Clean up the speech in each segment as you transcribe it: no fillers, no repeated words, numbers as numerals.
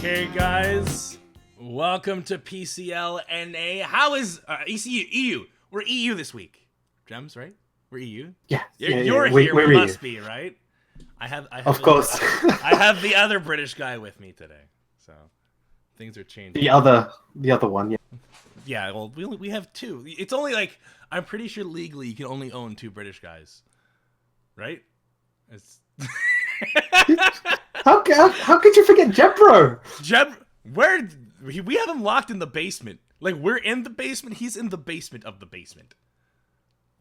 Okay, guys, welcome to PCL NA. How is ECU? EU? We're EU this week. Gems, right? We're EU. Yeah, You're we're here. We EU. must be, right? I have of course. I have the other British guy with me today, so things are changing. the other one. Yeah. Yeah, well, we have two. It's only like I'm pretty sure legally you can only own two British guys, right? It's How could you forget Jebro? where we have him locked in the basement. Like, we're in the basement. He's in the basement of the basement.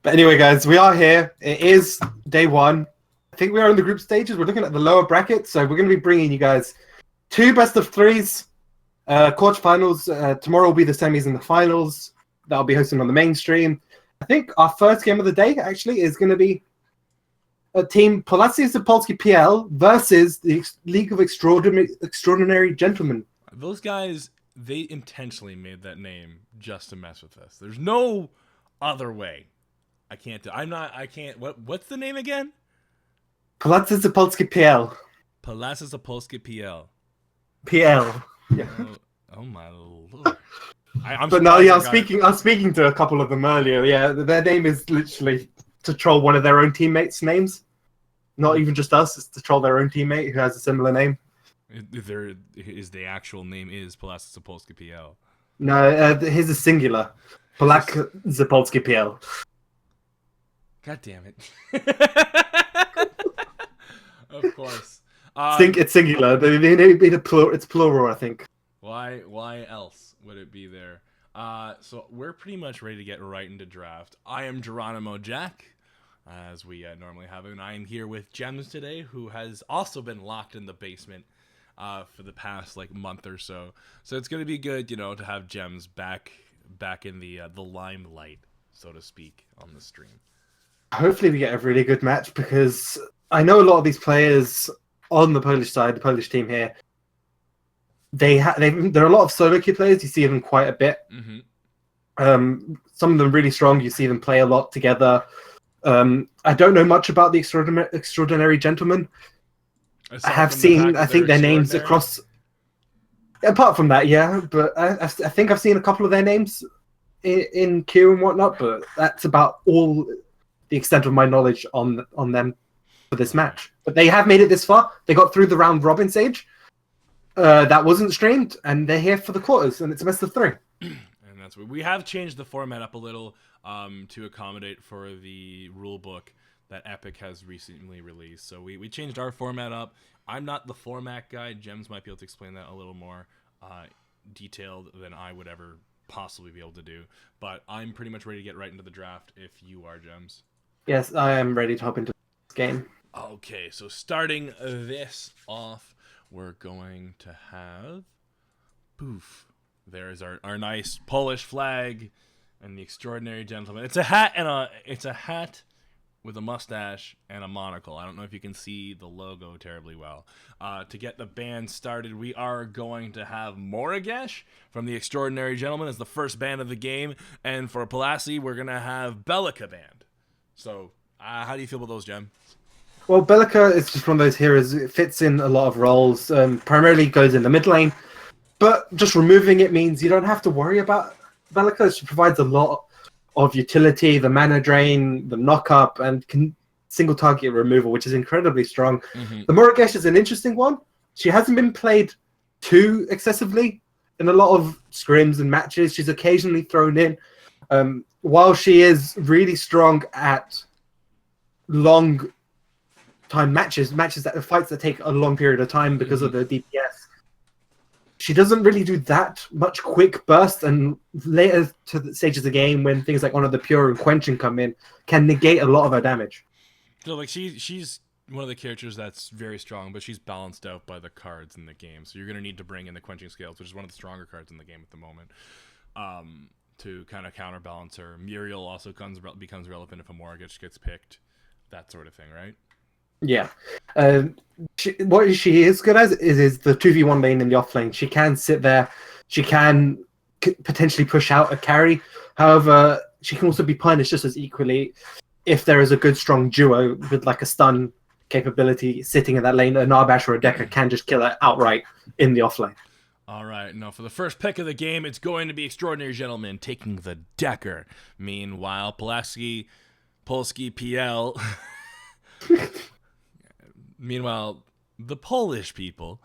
But anyway, guys, we are here. It is day one. I think we are in the group stages. We're looking at the lower bracket, so we're going to be bringing you guys two best of threes, quarterfinals. Tomorrow will be the semis and the finals. That'll be hosted on the mainstream. I think our first game of the day actually is going to be a team PolacyZpolskiPL versus the League of Extraordinary Gentlemen. Those guys, they intentionally made that name just to mess with us. There's no other way. I can't. I can't. What's the name again? PolacyZpolskiPL. PolacyZpolskiPL. PL. Yeah. Oh my lord. I'm speaking to a couple of them earlier. Yeah, their name is literally to troll one of their own teammates' names. Not even just us, it's to troll their own teammate who has a similar name. The actual name is PolacyZpolskiPL. No, his is singular. PolacyZpolskiPL. God damn it. Of course. It's singular. It's plural, I think. Why else would it be there? So we're pretty much ready to get right into draft. I am Geronimo Jack, as we normally have, and I am here with Gems today, who has also been locked in the basement for the past month or so. So it's gonna be good, to have Gems back in the limelight, so to speak, on the stream. Hopefully we get a really good match, because I know a lot of these players on the Polish side, the Polish team here. There are a lot of solo queue players. You see them quite a bit. Mm-hmm. Some of them really strong. You see them play a lot together. I don't know much about the Extraordinary Gentlemen. I have seen, I think, their names across. Apart from that, yeah, but I think I've seen a couple of their names in queue and whatnot. But that's about all the extent of my knowledge on them for this match. But they have made it this far. They got through the round robin stage. That wasn't streamed, and they're here for the quarters, and it's a best of three. And that's what we have changed the format up a little to accommodate for the rule book that Epic has recently released. So we changed our format up. I'm not the format guy. Gems might be able to explain that a little more detailed than I would ever possibly be able to do. But I'm pretty much ready to get right into the draft if you are, Gems. Yes, I am ready to hop into this game. Okay, so starting this off, we're going to have poof. There's our nice Polish flag and the Extraordinary Gentleman. It's a hat with a mustache and a monocle. I don't know if you can see the logo terribly well. To get the band started, we are going to have Moragesh from the Extraordinary Gentleman as the first band of the game, and for Polacy, we're gonna have Belica band. So, how do you feel about those, Gem? Well, Belica is just one of those heroes. It fits in a lot of roles. Primarily goes in the mid lane, but just removing it means you don't have to worry about Belica. She provides a lot of utility, the mana drain, the knock-up, and single target removal, which is incredibly strong. Mm-hmm. The Moragesh is an interesting one. She hasn't been played too excessively in a lot of scrims and matches. She's occasionally thrown in. While she is really strong at long time matches that fights that take a long period of time because of the DPS, she doesn't really do that much quick burst, and later to the stages of the game when things like Honor the Pure and Quenching come in can negate a lot of her damage. So she's one of the characters that's very strong, but she's balanced out by the cards in the game. So you're going to need to bring in the Quenching Scales, which is one of the stronger cards in the game at the moment, to kind of counterbalance her. Muriel also becomes relevant if a Moragesh gets picked, that sort of thing, right? Yeah. What she is good as is the 2v1 lane in the off lane. She can sit there. She can potentially push out a carry. However, she can also be punished just as equally if there is a good strong duo with like a stun capability sitting in that lane. A Narbash or a Decker can just kill her outright in the off lane. All right, now for the first pick of the game, it's going to be Extraordinary Gentleman taking the Decker. Meanwhile, PolacyZpolskiPL. Meanwhile, the Polish people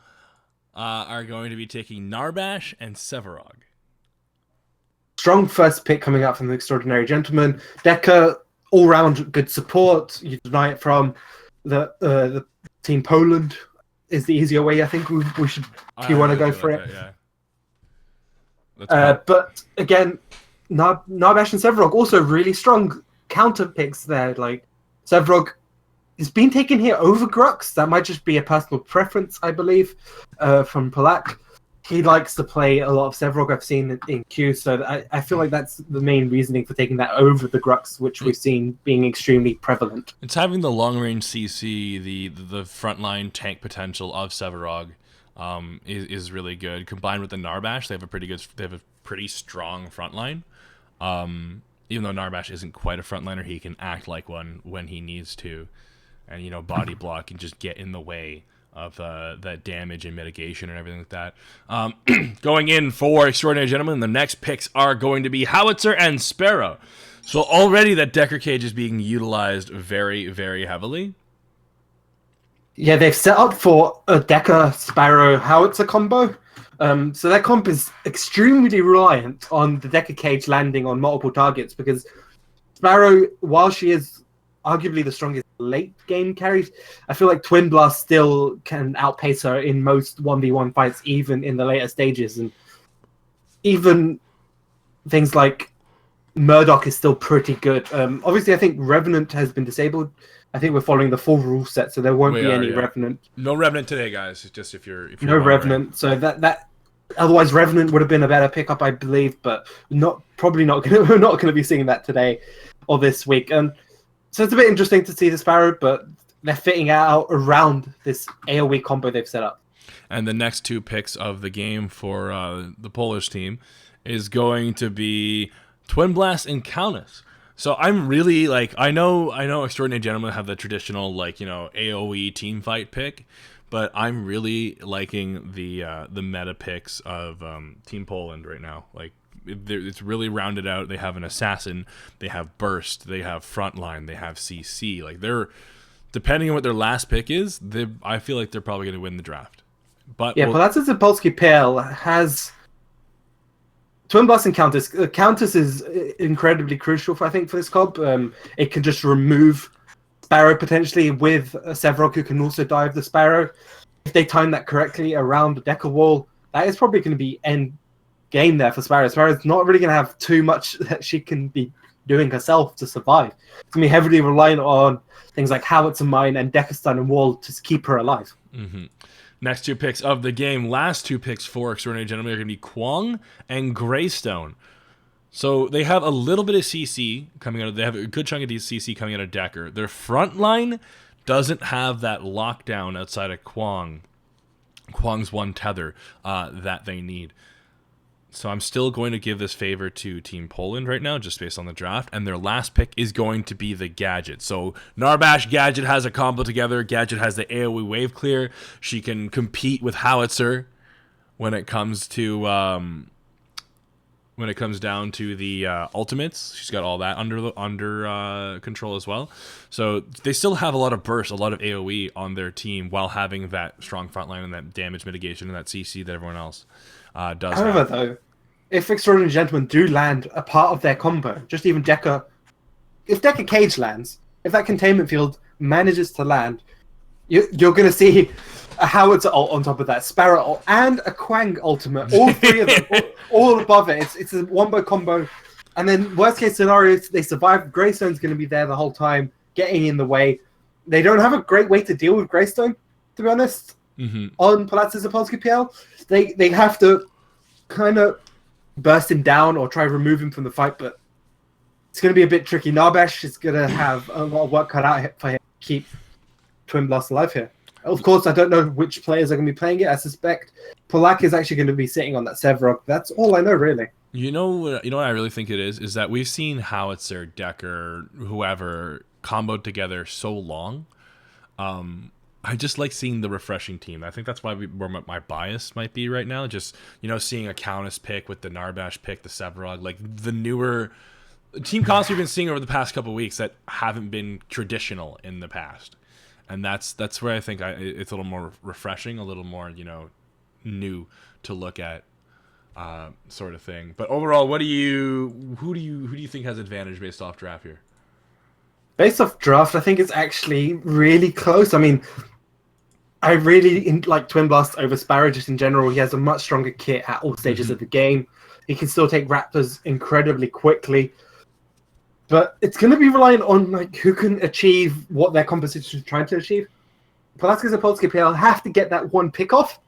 are going to be taking Narbash and Severog. Strong first pick coming out from the Extraordinary Gentleman. Decker, all-round good support. You deny it from the Team Poland is the easier way. I think we should, if you want to go for it. Yeah. But again, Narbash and Severog also really strong counter picks there. Like Severog is being taken here over Grux. That might just be a personal preference, I believe, from Polak. He likes to play a lot of Severog. I've seen in queue, so I feel like that's the main reasoning for taking that over the Grux, which we've seen being extremely prevalent. It's having the long range CC, the frontline tank potential of Severog, is really good. Combined with the Narbash, they have a pretty strong frontline. Even though Narbash isn't quite a frontliner, he can act like one when he needs to, and body block and just get in the way of that damage and mitigation and everything like that. Going in for Extraordinary Gentleman, the next picks are going to be Howitzer and Sparrow. So already that Decker cage is being utilized very, very heavily. Yeah, they've set up for a Decker Sparrow Howitzer combo. So that comp is extremely reliant on the Decker cage landing on multiple targets, because Sparrow, while she is arguably the strongest late game carries, I feel like Twin Blast still can outpace her in most 1v1 fights, even in the later stages. And even things like Murdoch is still pretty good. Obviously, I think Revenant has been disabled. I think we're following the full rule set, so there won't be any Revenant. No Revenant today, guys. Just if you're no Revenant. So that otherwise Revenant would have been a better pickup, I believe, but we're not going to be seeing that today or this week. So it's a bit interesting to see the Sparrow, but they're fitting out around this AoE combo they've set up. And the next two picks of the game for the Polish team is going to be Twin Blast and Countess. So I'm really I know Extraordinary Gentlemen have the traditional AoE team fight pick, but I'm really liking the meta picks of Team Poland right now. It's really rounded out. They have an assassin, they have burst, they have frontline, they have CC. They're, depending on what their last pick is, I feel like they're probably going to win the draft. But yeah, PolacyZpolskiPL has Twin Blast and Countess. Countess is incredibly crucial for this comp. It can just remove Sparrow potentially with a Severog who can also dive the Sparrow. If they time that correctly around the Decker wall, that is probably going to be end game there for Sparrow. Sparrow's not really going to have too much that she can be doing herself to survive. It's going to be heavily reliant on things like Howitzer Mine and Decker Stun and Wall to keep her alive. Mm-hmm. Next two picks of the game, last two picks for Extraordinary Gentlemen are going to be Kwong and Greystone. So they have a little bit of CC coming out. They have a good chunk of CC coming out of Decker. Their front line doesn't have that lockdown outside of Kwong. Kwong's one tether that they need. So I'm still going to give this favor to Team Poland right now, just based on the draft. And their last pick is going to be the Gadget. So Narbash Gadget has a combo together. Gadget has the AoE wave clear. She can compete with Howitzer when it comes to down to the ultimates. She's got all that under control as well. So they still have a lot of burst, a lot of AoE on their team, while having that strong frontline and that damage mitigation and that CC that everyone else does. However, though, if Extraordinary Gentlemen do land a part of their combo, just even Decker, if Decker Cage lands, if that containment field manages to land, you're going to see a Howitzer ult on top of that, Sparrow ult, and a Quang ultimate. All three of them, all above it. It's a wombo combo. And then worst case scenario, they survive. Greystone's going to be there the whole time, getting in the way. They don't have a great way to deal with Greystone, to be honest. Mm-hmm. On PolacyZpolskiPL, they have to kind of burst him down or try to remove him from the fight, but it's going to be a bit tricky. Narbash is going to have a lot of work cut out for him to keep Twin Blast alive here. Of course, I don't know which players are going to be playing it. I suspect Polak is actually going to be sitting on that Severog. That's all I know, really. You know what I really think it is that we've seen Howitzer, Decker, whoever comboed together so long. I just like seeing the refreshing team. I think that's why where my bias might be right now. Just, seeing a Countess pick with the Narbash pick, the Sevarog, like the newer team comps we've been seeing over the past couple of weeks that haven't been traditional in the past. And that's where I think it's a little more refreshing, a little more, new to look at, sort of thing. But overall, who do you think has advantage based off draft here? Based off draft, I think it's actually really close. I mean, I really like Twin Blast over Sparrow just in general. He has a much stronger kit at all stages of the game. He can still take Raptors incredibly quickly. But it's going to be reliant on like who can achieve what their competition is trying to achieve. PolacyZpolskiPL have to get that one pick off.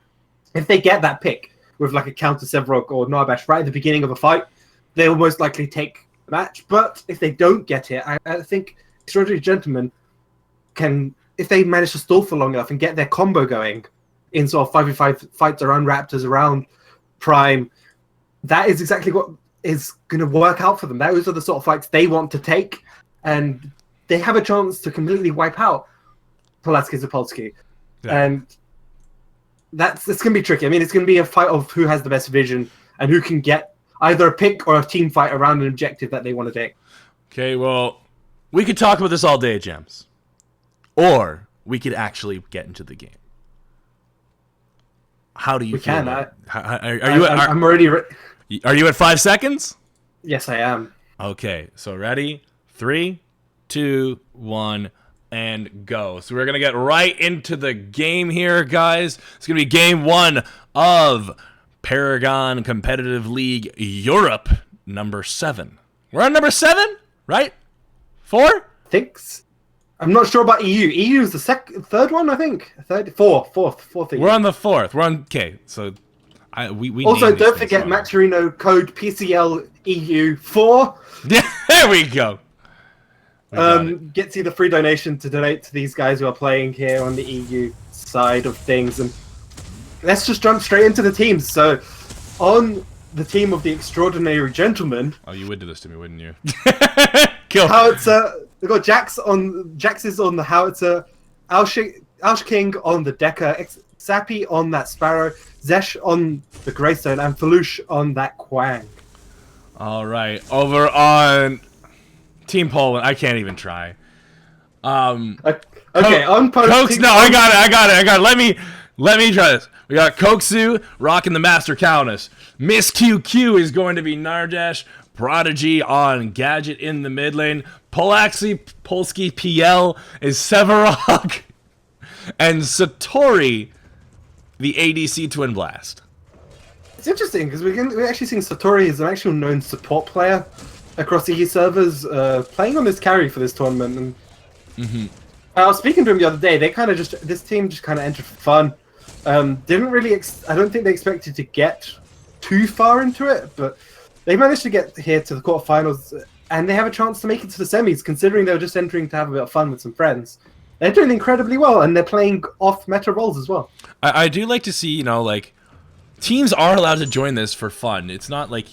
If they get that pick with like a counter Sevarog or Narbash right at the beginning of a fight, they'll most likely take the match. But if they don't get it, I think Extraordinary Gentlemen can, if they manage to stall for long enough and get their combo going in sort of 5v5 fights around Raptors, around Prime, that is exactly what is going to work out for them. Those are the sort of fights they want to take, and they have a chance to completely wipe out PolacyZpolski. Yeah. And it's going to be tricky. I mean, it's going to be a fight of who has the best vision and who can get either a pick or a team fight around an objective that they want to take. Okay, well, we could talk about this all day, Gems. Or we could actually get into the game. How do you feel? We can. I'm already... Are you at 5 seconds? Yes, I am. Okay, so ready? 3, 2, 1, and go. So we're going to get right into the game here, guys. It's going to be game 1 of Paragon Competitive League Europe, number 7. We're on number 7, right? 4? Thinks. I'm not sure about EU. EU is the third one, I think. Fourth. We're on the 4th. We're on... Okay, so... We also, don't forget Maturino code PCL EU 4. Yeah, there we go. Gets you the free donation to donate to these guys who are playing here on the EU side of things. And let's just jump straight into the teams. So, on the team of the Extraordinary Gentlemen... Oh, you would do this to me, wouldn't you? Kill. Howitzer. We've got Jax is on the Howitzer, Alsh King on the Decker, Sappy on that Sparrow, Zesh on the Greystone, and Falush on that Quang. All right, over on Team Poland, I can't even try. Okay, on Poland. Cokes, no, I got it. Let me try this. We got Koksu rocking the Master Countess. Miss QQ is going to be Nardash. Prodigy on Gadget in the mid lane. PolacyZpolskiPL is Sevarog. And Satori, the ADC Twin Blast. It's interesting because we're actually seeing Satori as an actual known support player across EU servers, playing on this carry for this tournament. And I was speaking to him the other day. This team just kind of entered for fun. Didn't really. I don't think they expected to get too far into it, but they managed to get here to the quarterfinals, and they have a chance to make it to the semis. Considering they were just entering to have a bit of fun with some friends. They're doing incredibly well, and they're playing off-meta roles as well. I do like to see, teams are allowed to join this for fun. It's not like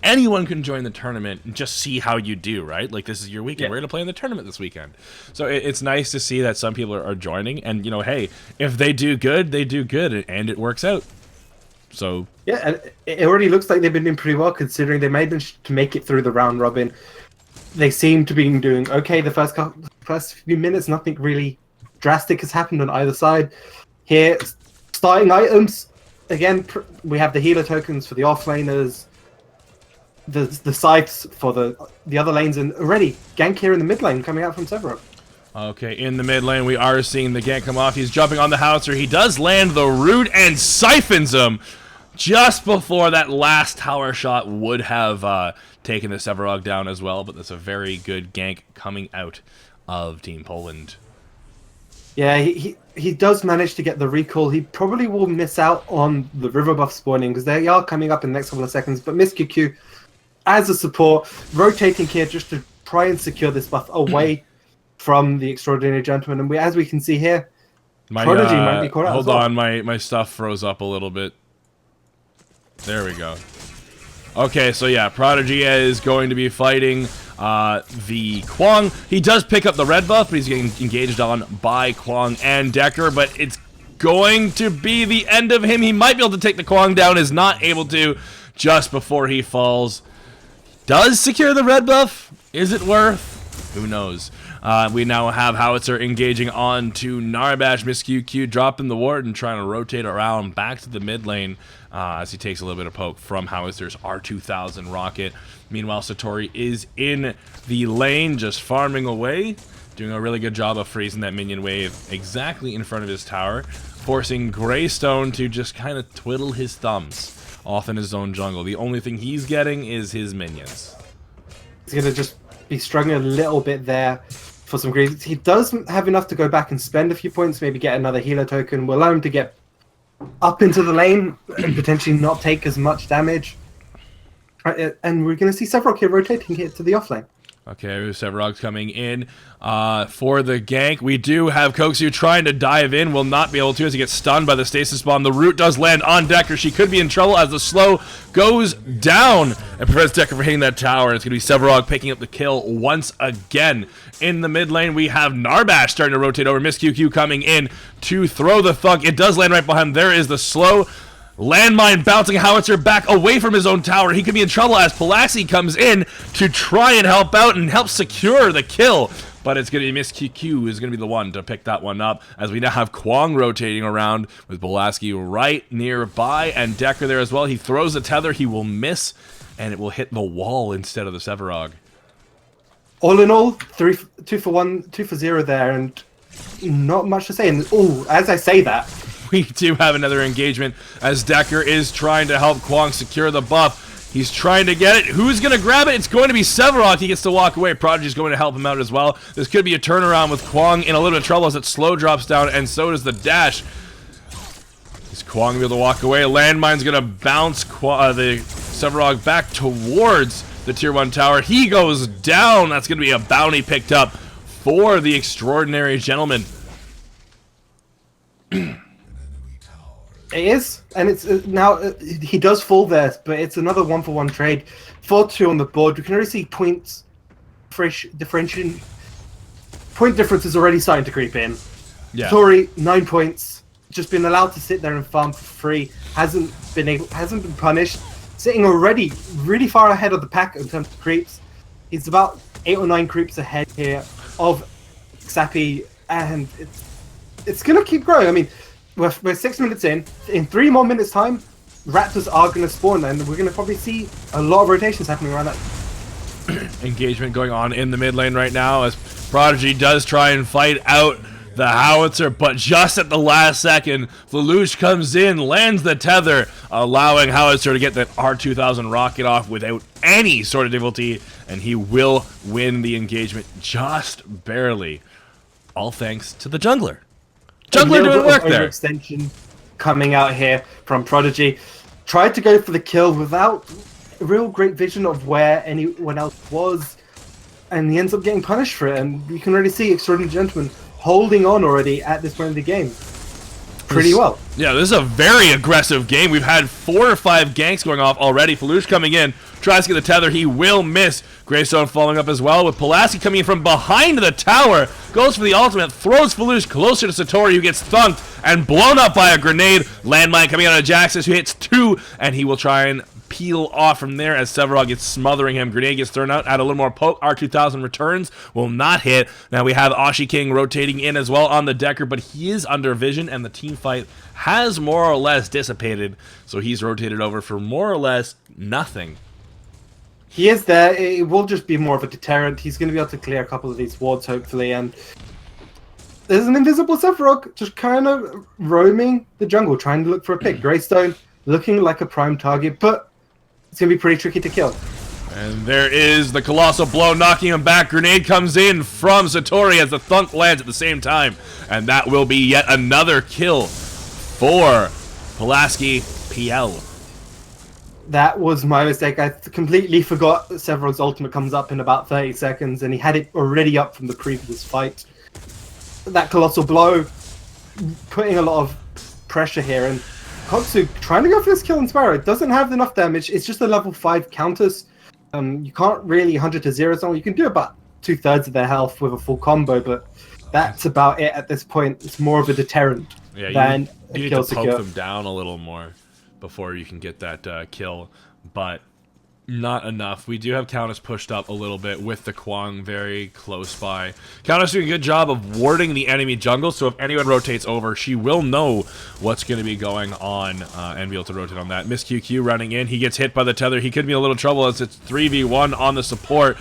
anyone can join the tournament and just see how you do, right? Like, this is your weekend. Yeah. We're going to play in the tournament this weekend. So it's nice to see that some people are joining, and, hey, if they do good, and it works out. So... Yeah, and it already looks like they've been doing pretty well, considering they managed to make it through the round robin. They seem to be doing okay the first few minutes. Nothing really drastic has happened on either side. Here, starting items. Again, we have the healer tokens for the offlaners, the scythes for the other lanes, and already gank here in the mid lane coming out from Sevarog. Okay, in the mid lane, we are seeing the gank come off. He's jumping on the Howitzer. He does land the root and siphons him just before that last tower shot would have taken the Sevarog down as well, but that's a very good gank coming out of Team Poland. Yeah, he does manage to get the recall. He probably will miss out on the river buff spawning because they are coming up in the next couple of seconds, but Miss QQ, as a support, rotating here just to try and secure this buff away from the Extraordinary Gentleman. And as we can see here, Prodigy might be caught out. Hold on, my stuff froze up a little bit. There we go. Okay, so yeah, Prodigy is going to be fighting the Kwong. He does pick up the red buff, but he's getting engaged on by Kwong and Decker, but it's going to be the end of him. He might be able to take the Kwong down, is not able to just before he falls. Does secure the red buff? Is it worth? Who knows? We now have Howitzer engaging on to Narbash. Miss QQ dropping the ward and trying to rotate around back to the mid lane as he takes a little bit of poke from Howitzer's R2000 rocket. Meanwhile, Satori is in the lane just farming away, doing a really good job of freezing that minion wave exactly in front of his tower, forcing Greystone to just kind of twiddle his thumbs off in his own jungle. The only thing he's getting is his minions. He's going to just be struggling a little bit there for some greens. He does have enough to go back and spend a few points, maybe get another healer token. Will allow him to get up into the lane and potentially not take as much damage. And we're going to see Sevrog here rotating here to the offlane. Okay, Sevrog's coming in for the gank. We do have Koksu trying to dive in. Will not be able to as he gets stunned by the stasis bomb. The root does land on Decker. She could be in trouble as the slow goes down and prevents Decker from hitting that tower. It's going to be Sevrog picking up the kill once again. In the mid lane, we have Narbash starting to rotate over. Miss QQ coming in to throw the thunk. It does land right behind him. There is the slow. Landmine bouncing Howitzer back away from his own tower. He could be in trouble as Polacy comes in to try and help out and help secure the kill. But it's going to be Miss QQ who's going to be the one to pick that one up, as we now have Kwong rotating around with Polacy right nearby and Decker there as well. He throws a tether. He will miss, and it will hit the wall instead of the Sevrog. All in all, 2 for 0 there, and not much to say. And as I say that, we do have another engagement as Decker is trying to help Kwong secure the buff. He's trying to get it. Who's going to grab it? It's going to be Sevrog. He gets to walk away. Prodigy's going to help him out as well. This could be a turnaround with Kwong in a little bit of trouble as it slow drops down, and so does the dash. Is Kwong going to be able to walk away? Landmine's going to bounce the Sevrog back towards the tier 1 tower. He goes down. That's going to be a bounty picked up for the Extraordinary Gentleman. It is, and it's now he does fall there, but it's another 1-for-1 trade. 4-2 on the board. We can already see points differentiation. Point difference is already starting to creep in. Yeah. Tori 9 points, just been allowed to sit there and farm for free. Hasn't been punished. Sitting already really far ahead of the pack in terms of creeps. He's about 8 or 9 creeps ahead here of Xappy, and it's gonna keep growing. I mean, we're 6 minutes in. In 3 more minutes' time, Raptors are going to spawn, and we're going to probably see a lot of rotations happening around that. Engagement going on in the mid lane right now as Prodigy does try and fight out the Howitzer, but just at the last second, Lelouch comes in, lands the tether, allowing Howitzer to get that R2000 rocket off without any sort of difficulty, and he will win the engagement just barely. All thanks to the jungler. Jungler doing work there. Extension coming out here from Prodigy. Tried to go for the kill without a real great vision of where anyone else was, and he ends up getting punished for it. And you can already see Extraordinary Gentleman holding on already at this point in the game pretty well. Yeah, this is a very aggressive game. We've had 4 or 5 ganks going off already. Falush coming in, tries to get the tether. He will miss. Greystone following up as well with Pulaski coming in from behind the tower. Goes for the ultimate, throws Falush closer to Satori, who gets thunked and blown up by a grenade. Landmine coming out of Jaxus, who hits 2, and he will try and peel off from there as Sevrog gets smothering him. Grenade gets thrown out, add a little more poke. R2000 returns, will not hit. Now we have Ashi King rotating in as well on the Decker, but he is under vision, and the team fight has more or less dissipated, so he's rotated over for more or less nothing. He is there. It will just be more of a deterrent. He's going to be able to clear a couple of these wards, hopefully, and there's an invisible Sevrog just kind of roaming the jungle, trying to look for a pick. Greystone looking like a prime target, but it's going to be pretty tricky to kill. And there is the Colossal Blow knocking him back. Grenade comes in from Satori as the thunk lands at the same time. And that will be yet another kill for PolacyZpolskiPL. That was my mistake. I completely forgot that Sevrog's ultimate comes up in about 30 seconds, and he had it already up from the previous fight. That Colossal Blow putting a lot of pressure here, and Kotsu trying to go for this kill on Sparrow. It doesn't have enough damage. It's just a level 5 counters. You can't really 100 to 0 someone. You can do about 2/3 of their health with a full combo, but that's about it at this point. It's more of a deterrent than you need to poke them down a little more before you can get that kill, but not enough. We do have Countess pushed up a little bit with the Kwang very close by. Countess doing a good job of warding the enemy jungle, so if anyone rotates over, she will know what's going to be going on and be able to rotate on that. Miss QQ running in. He gets hit by the tether. He could be in a little trouble as it's 3v1 on the support.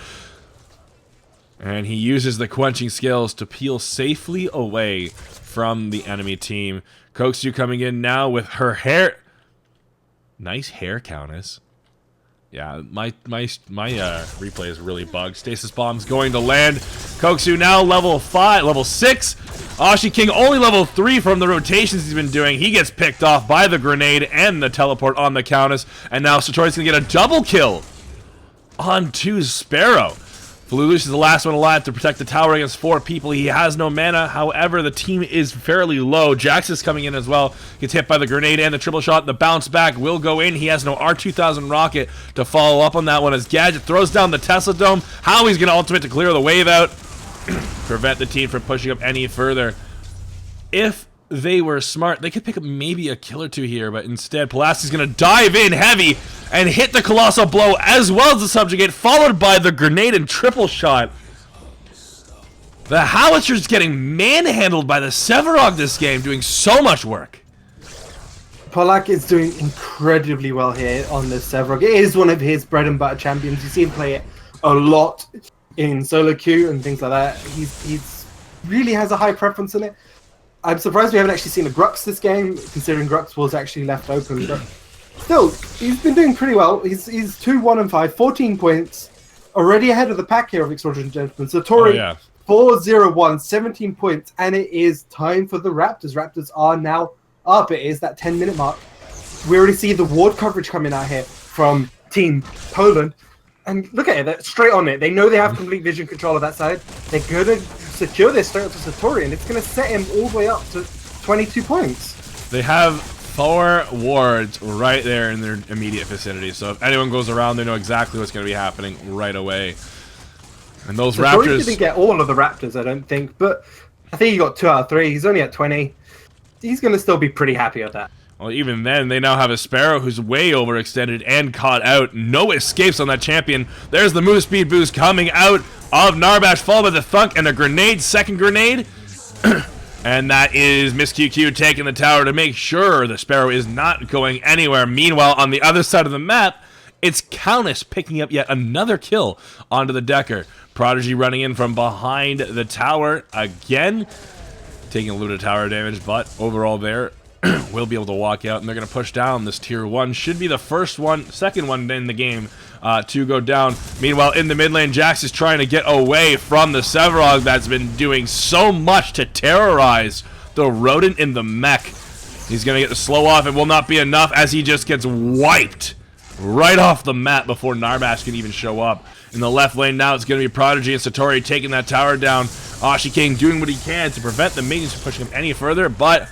And he uses the quenching skills to peel safely away from the enemy team. Koksu coming in now with her hair. Nice hair, Countess. Yeah, my replay is really bugged. Stasis bomb's going to land. Koksu now level 6. Ashi King only level 3 from the rotations he's been doing. He gets picked off by the grenade and the teleport on the Countess. And now Satori's going to get a double kill onto Sparrow. Lelouch is the last one alive to protect the tower against 4 people. He has no mana. However, the team is fairly low. Jax is coming in as well. Gets hit by the grenade and the triple shot. The bounce back will go in. He has no R2000 rocket to follow up on that one as Gadget throws down the Tesla Dome. How he's going to ultimate to clear the wave out. Prevent the team from pushing up any further. If they were smart, they could pick up maybe a kill or 2 here, but instead PolacyZ's going to dive in heavy and hit the colossal blow as well as the subjugate, followed by the grenade and triple shot. The Howitser's getting manhandled by the Sevarog this game, doing so much work. Polak is doing incredibly well here on this Sevarog. It is one of his bread and butter champions. You see him play it a lot in solo queue and things like that. He's really has a high preference in it. I'm surprised we haven't actually seen a Grux this game, considering Grux was actually left open. But still, he's been doing pretty well. He's 2-1-5, 14 points, already ahead of the pack here of Extraordinary Gentlemen. Satori, 4-0-1, 17 points, and it is time for the Raptors. Raptors are now up. It is that 10-minute mark. We already see the ward coverage coming out here from Team Poland. And look at it, they're straight on it. They know they have complete vision control of that side. They're going to secure this straight up to Satori, and it's going to set him all the way up to 22 points. They have 4 wards right there in their immediate vicinity, so if anyone goes around, they know exactly what's going to be happening right away. And those Raptors... didn't get all of the Raptors, I don't think, but I think he got 2 out of 3. He's only at 20. He's going to still be pretty happy with that. Well, even then, they now have a Sparrow who's way overextended and caught out. No escapes on that champion. There's the move speed boost coming out of Narbash, followed by the Thunk and a grenade, second grenade. And that is Miss QQ taking the tower to make sure the Sparrow is not going anywhere. Meanwhile, on the other side of the map, it's Countess picking up yet another kill onto the Decker. Prodigy running in from behind the tower again, taking a little bit of tower damage, but overall there, will be able to walk out, and they're going to push down this tier 1. Should be the second one in the game to go down. Meanwhile, in the mid lane, Jax is trying to get away from the Sevarog that's been doing so much to terrorize the rodent in the mech. He's going to get the slow off. It will not be enough as he just gets wiped right off the map before Narbash can even show up. In the left lane now, it's going to be Prodigy and Satori taking that tower down. Ashi King doing what he can to prevent the minions from pushing him any further, but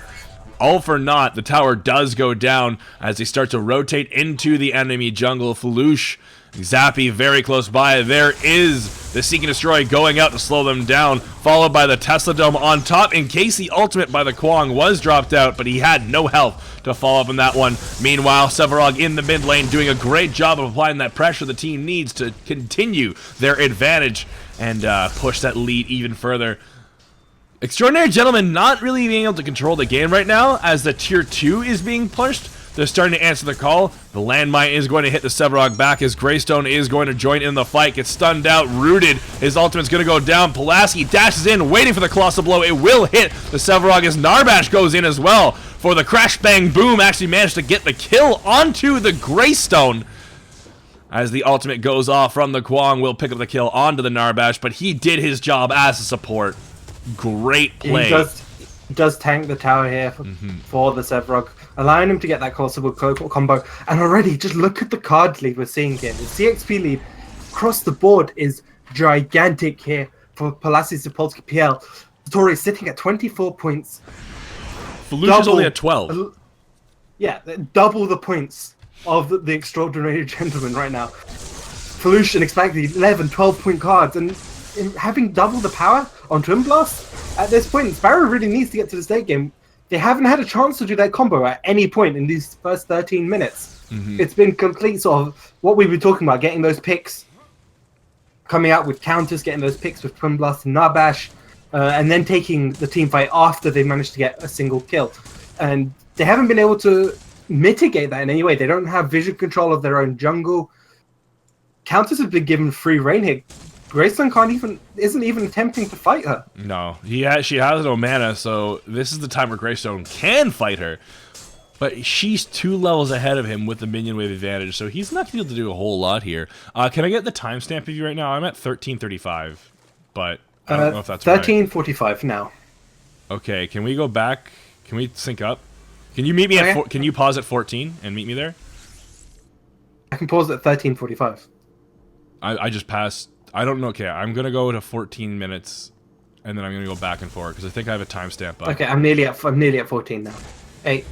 all for naught. The tower does go down as they start to rotate into the enemy jungle. Lelouch, Zappy very close by. There is the Seek and Destroy going out to slow them down, followed by the Tesla Dome on top in case the ultimate by the Kwang was dropped out, but he had no health to follow up on that one. Meanwhile, Sevarog in the mid lane doing a great job of applying that pressure the team needs to continue their advantage and push that lead even further. Extraordinary Gentlemen not really being able to control the game right now as the tier 2 is being pushed. They're starting to answer the call. The landmine is going to hit the Sevarog back as Greystone is going to join in the fight. Gets stunned out, rooted. His ultimate's going to go down. PolacyZ dashes in, waiting for the colossal blow. It will hit the Sevarog as Narbash goes in as well. For the crash bang boom, actually managed to get the kill onto the Greystone. As the ultimate goes off from the Kwang, will pick up the kill onto the Narbash, but he did his job as a support. Great play. He does tank the tower here for the Sevarog, allowing him to get that colossal combo. And already, just look at the card lead we're seeing here. The CXP lead across the board is gigantic here for PolacyZpolskiPL. Satori is sitting at 24 points. Lelouch is only at 12. Yeah, double the points of the Extraordinary Gentleman right now. Pollution expected 11, 12-point cards, and having double the power on Twin Blast, at this point, Sparrow really needs to get to the state game. They haven't had a chance to do that combo at any point in these first 13 minutes. It's been complete sort of what we've been talking about, getting those picks, coming out with counters, getting those picks with Twin Blast and Nabash, and then taking the team fight after they managed to get a single kill. And they haven't been able to mitigate that in any way. They don't have vision control of their own jungle. Counters have been given free reign here. Greystone isn't even attempting to fight her. No, she has no mana, so this is the time where Greystone can fight her. But she's 2 levels ahead of him with the minion wave advantage, so he's not able to do a whole lot here. Can I get the timestamp of you right now? I'm at 13:35, but I don't know if that's 13:45 now. Okay, can we go back? Can we sync up? Can you meet me at? Can you pause at 14 and meet me there? I can pause at 13:45. I just passed. I don't know. Okay, I'm gonna go to 14 minutes, and then I'm gonna go back and forth because I think I have a timestamp up. Okay, I'm nearly at 14 now. 8.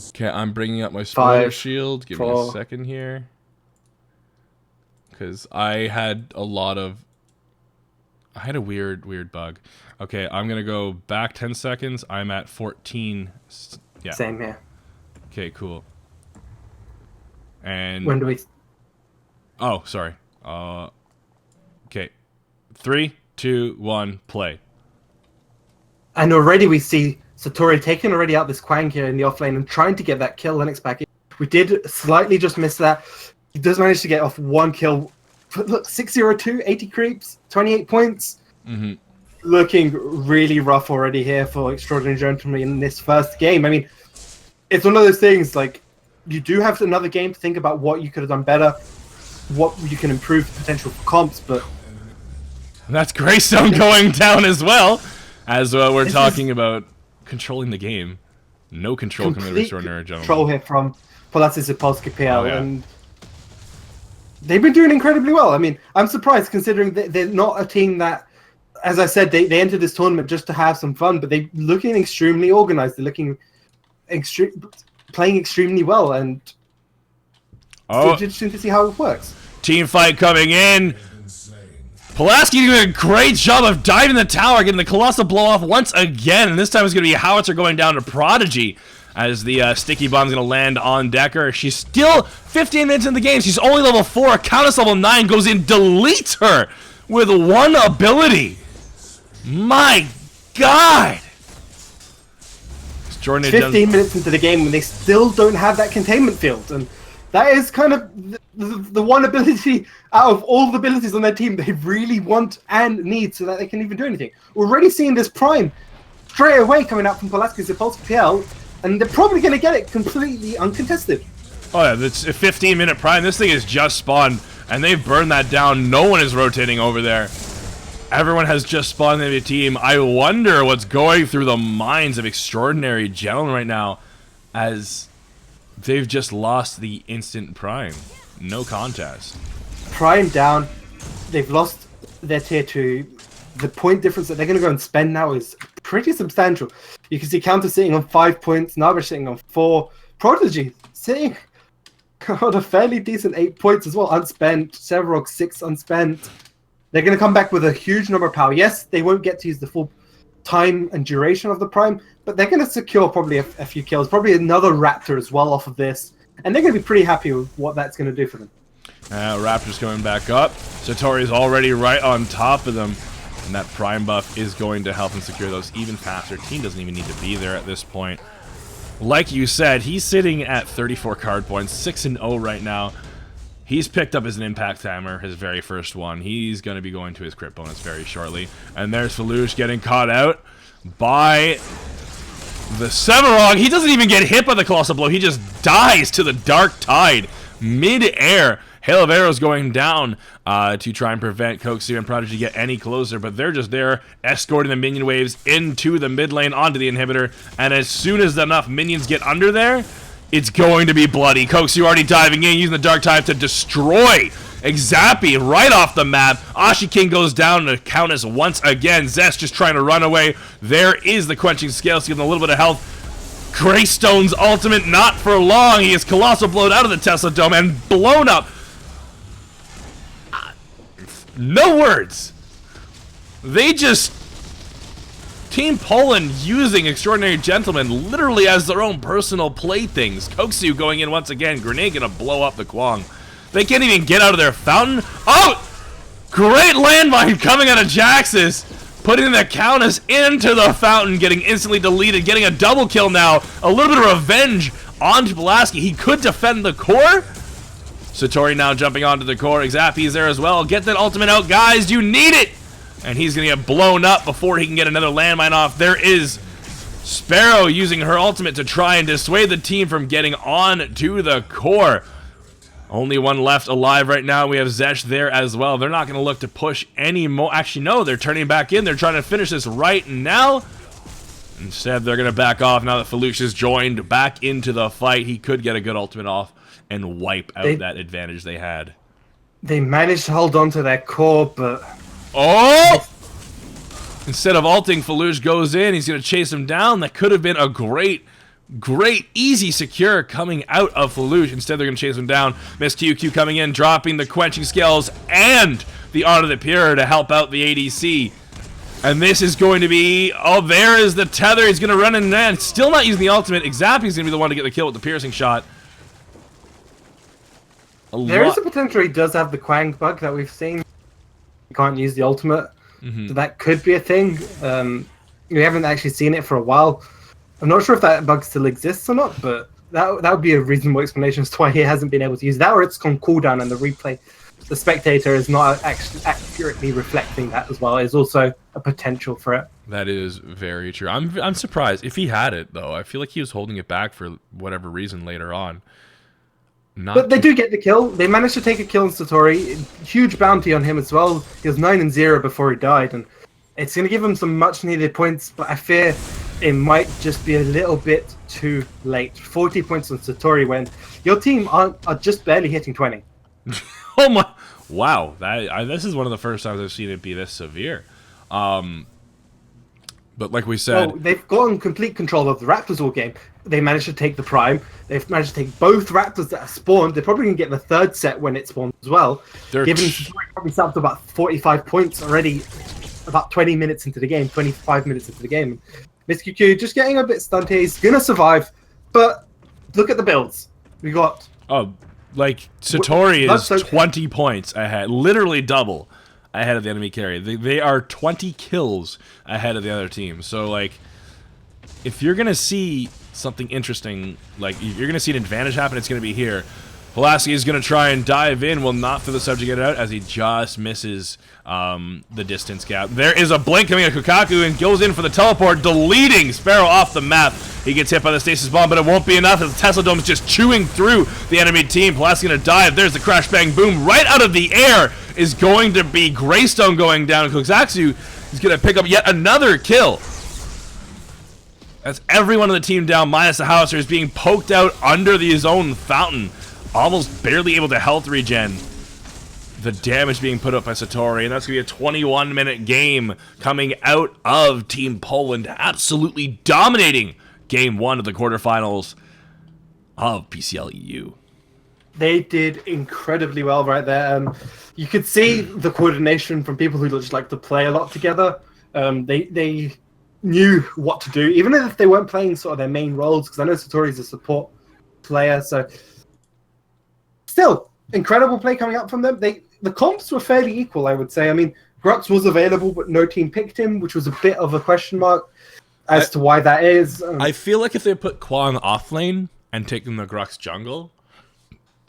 Okay, I'm bringing up my spoiler shield. Give 4, me a second here, because I had a weird bug. Okay, I'm gonna go back 10 seconds. I'm at 14. Yeah. Same here. Okay, cool. And when do we? Oh, sorry. Okay, 3, 2, 1, play. And already we see Satori taking already out this Quang here in the offlane and trying to get that kill Lennox back in. We did slightly just miss that. He does manage to get off 1 kill. Look, 602, 80 creeps, 28 points. Looking really rough already here for Extraordinary Gentleman in this first game. I mean, it's one of those things, like, you do have another game to think about what you could have done better, what you can improve the potential for comps, but... That's Greystone going down as well, as we're talking about controlling the game. No control coming to Extraordinary Gentleman. Control here from PolacyZpolskiPL, and they've been doing incredibly well. I mean, I'm surprised considering they're not a team that, as I said, they entered this tournament just to have some fun, but they're looking extremely organized. They're looking playing extremely well, and it's interesting to see how it works. Team fight coming in. Pulaski doing a great job of diving the tower, getting the Colossal blow off once again, and this time it's going to be Howitzer going down to Prodigy as the sticky bomb's going to land on Decker. She's still 15 minutes in the game. She's only level 4. Countess level 9 goes in, deletes her with 1 ability. My God! 15 minutes into the game and they still don't have that containment field, and that is kind of the one ability out of all the abilities on their team they really want and need so that they can even do anything. We're already seeing this Prime straight away coming out from PolacyZpolskiPL, and they're probably going to get it completely uncontested. Oh yeah, it's a 15-minute Prime. This thing is just spawned, and they've burned that down. No one is rotating over there. Everyone has just spawned in the team. I wonder what's going through the minds of Extraordinary Gentlemen right now, as they've just lost the instant Prime. No contest. Prime down. They've lost their tier 2. The point difference that they're going to go and spend now is pretty substantial. You can see Counter sitting on 5 points, Nabash sitting on 4. Prodigy sitting on a fairly decent 8 points as well, unspent. Severog 6 unspent. They're going to come back with a huge number of power. Yes, they won't get to use the full time and duration of the Prime, but they're going to secure probably a few kills, probably another Raptor as well off of this, and they're going to be pretty happy with what that's going to do for them. Raptor's coming back up. Satori's already right on top of them, and that Prime buff is going to help him secure those even faster. Team doesn't even need to be there at this point. Like you said, he's sitting at 34 card points, 6-0 right now. He's picked up as an impact hammer, his very first one. He's going to be going to his crit bonus very shortly. And there's Falush getting caught out by the Severog. He doesn't even get hit by the Colossal Blow. He just dies to the Dark Tide mid-air. Hail of Arrows going down to try and prevent Koksu and Prodigy to get any closer, but they're just there escorting the minion waves into the mid lane onto the inhibitor, and as soon as enough minions get under there, it's going to be bloody. Koksu already diving in, using the Dark Tide to destroy Exapi right off the map. Ashiking goes down to Countess once again. Zest just trying to run away. There is the Quenching Scale, so getting a little bit of health. Greystone's ultimate not for long. He is colossal blown out of the Tesla Dome and blown up. No words. They just... Team Poland using Extraordinary Gentlemen literally as their own personal playthings. Koksu going in once again. Grenade gonna blow up the Kwang. They can't even get out of their fountain. Oh! Great landmine coming out of Jaxus. Putting the Countess into the fountain. Getting instantly deleted. Getting a double kill now. A little bit of revenge onto Pulaski. He could defend the core. Satori now jumping onto the core. Xappy's there as well. Get that ultimate out, guys. You need it. And he's going to get blown up before he can get another landmine off. There is Sparrow using her ultimate to try and dissuade the team from getting on to the core. Only one left alive right now. We have Zesh there as well. They're not going to look to push any more. Actually, no, they're turning back in. They're trying to finish this right now. Instead, they're going to back off now that Falush has joined back into the fight. He could get a good ultimate off and wipe out that advantage they had. They managed to hold on to their core, but... Oh! Instead of ulting, Falush goes in. He's going to chase him down. That could have been a great, easy secure coming out of Falush. Instead, they're going to chase him down. Miss QQ coming in, dropping the Quenching Scales and the Honor the Pure to help out the ADC. And this is going to be... Oh, there is the tether. He's going to run in and still not using the ultimate. Xappy's going to be the one to get the kill with the piercing shot. There is a potential he does have the Quang bug that we've seen. He can't use the ultimate. So that could be a thing. We haven't actually seen it for a while. I'm not sure if that bug still exists or not, but that would be a reasonable explanation as to why he hasn't been able to use that, or it's on cooldown and the replay, the spectator is not actually accurately reflecting that as well. Is also a potential for it. That is very true. I'm surprised if he had it though. I feel like he was holding it back for whatever reason later on. But they do get the kill. They managed to take a kill on Satori. Huge bounty on him as well. He was 9-0 before he died, and it's going to give him some much-needed points, but I fear it might just be a little bit too late. 40 points on Satori when your team are just barely hitting 20. Oh my... Wow. This is one of the first times I've seen it be this severe. But like we said... Well, they've gotten complete control of the Raptors all game. They managed to take the Prime. They've managed to take both Raptors that are spawned. They're probably going to get the third set when it spawns as well. Given probably up to about 45 points already, about 20 minutes into the game, 25 minutes into the game. Miss QQ just getting a bit stunted. He's going to survive, but look at the builds. We got... Oh, like Satori is 20 points ahead, literally double ahead of the enemy carry. They are 20 kills ahead of the other team. So, like, if you're going to see something interesting, like, you're going to see an advantage happen, it's going to be here. Pulaski is going to try and dive in, will not for the sub to get it out, as he just misses the distance gap. There is a blink coming at Kukaku and goes in for the teleport, deleting Sparrow off the map. He gets hit by the stasis bomb, but it won't be enough as the Tesla Dome is just chewing through the enemy team. Pulaski going to dive. There's the crash bang boom right out of the air is going to be Greystone going down. Kukaku is going to pick up yet another kill. That's everyone on the team down, minus the Howitzer, is being poked out under the zone fountain. Almost barely able to health regen. The damage being put up by Satori, and that's going to be a 21-minute game coming out of Team Poland, absolutely dominating Game 1 of the quarterfinals of PCL EU. They did incredibly well right there. You could see the coordination from people who just like to play a lot together. They knew what to do, even if they weren't playing sort of their main roles, because I know Satori's a support player, so... Still, incredible play coming up from them. The comps were fairly equal, I would say. I mean, Grux was available, but no team picked him, which was a bit of a question mark as to why that is. I feel like if they put Kwang off lane and taken the Grux jungle,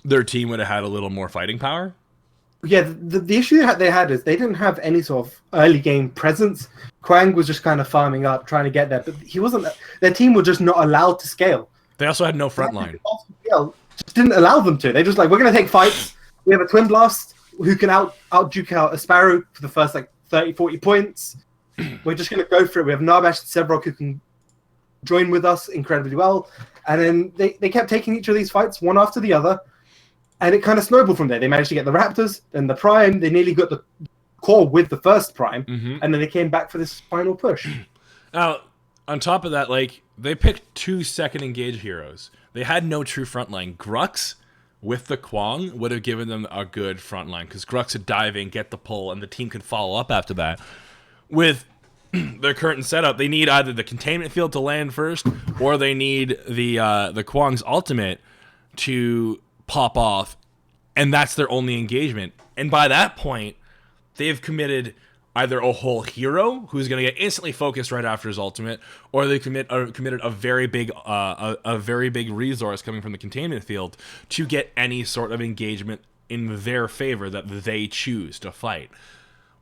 their team would have had a little more fighting power. Yeah, the issue they had is they didn't have any sort of early game presence. Kwang was just kind of farming up, trying to get there, but he wasn't. Their team were just not allowed to scale. They also had no front line. Just didn't allow them to. They just like, we're going to take fights. We have a Twin Blast who can out-duke out a Sparrow for the first like 30, 40 points. We're just going to go for it. We have Narbash and Sevrok who can join with us incredibly well. And then they kept taking each of these fights one after the other. And it kind of snowballed from there. They managed to get the Raptors, then the Prime. They nearly got the core with the first Prime. And then they came back for this final push. Now, on top of that, like, they picked 2 second engage heroes. They had no true frontline. Grux with the Kwang would have given them a good frontline, because Grux would dive in, get the pull, and the team could follow up after that. With their current setup, they need either the containment field to land first, or they need the Kwang's ultimate to pop off, and that's their only engagement. And by that point, they've committed either a whole hero who's going to get instantly focused right after his ultimate, or they committed a very big resource coming from the containment field to get any sort of engagement in their favor that they choose to fight.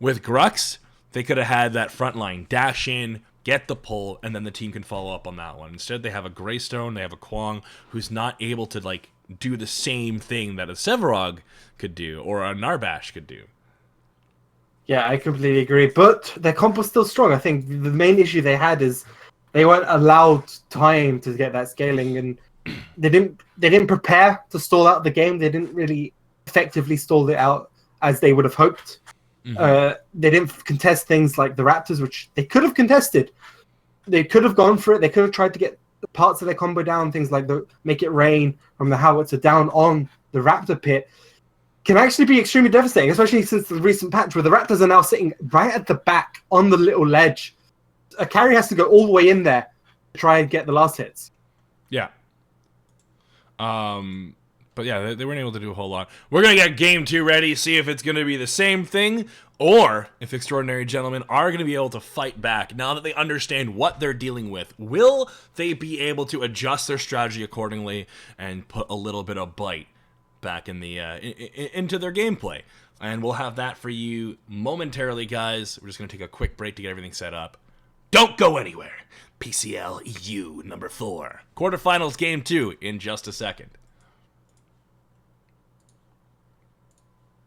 With Grux, they could have had that front line dash in, get the pull, and then the team can follow up on that one. Instead, they have a Greystone, they have a Kwang who's not able to like do the same thing that a Sevarog could do or a Narbash could do. Yeah, I completely agree. But their comp was still strong. I think the main issue they had is they weren't allowed time to get that scaling, and they didn't prepare to stall out the game. They didn't really effectively stall it out as they would have hoped. Mm-hmm. They didn't contest things like the Raptors, which they could have contested. They could have gone for it. They could have tried to get parts of their combo down, things like the Make It Rain from the Howitzer down on the Raptor pit. Can actually be extremely devastating, especially since the recent patch where the Raptors are now sitting right at the back on the little ledge. A carry has to go all the way in there to try and get the last hits. Yeah. But yeah, they weren't able to do a whole lot. We're going to get Game 2 ready, see if it's going to be the same thing, or if Extraordinary Gentlemen are going to be able to fight back now that they understand what they're dealing with. Will they be able to adjust their strategy accordingly and put a little bit of bite back in the into their gameplay? And we'll have that for you momentarily, guys. We're just going to take a quick break to get everything set up. Don't go anywhere. PCL EU number 4. Quarterfinals Game 2 in just a second.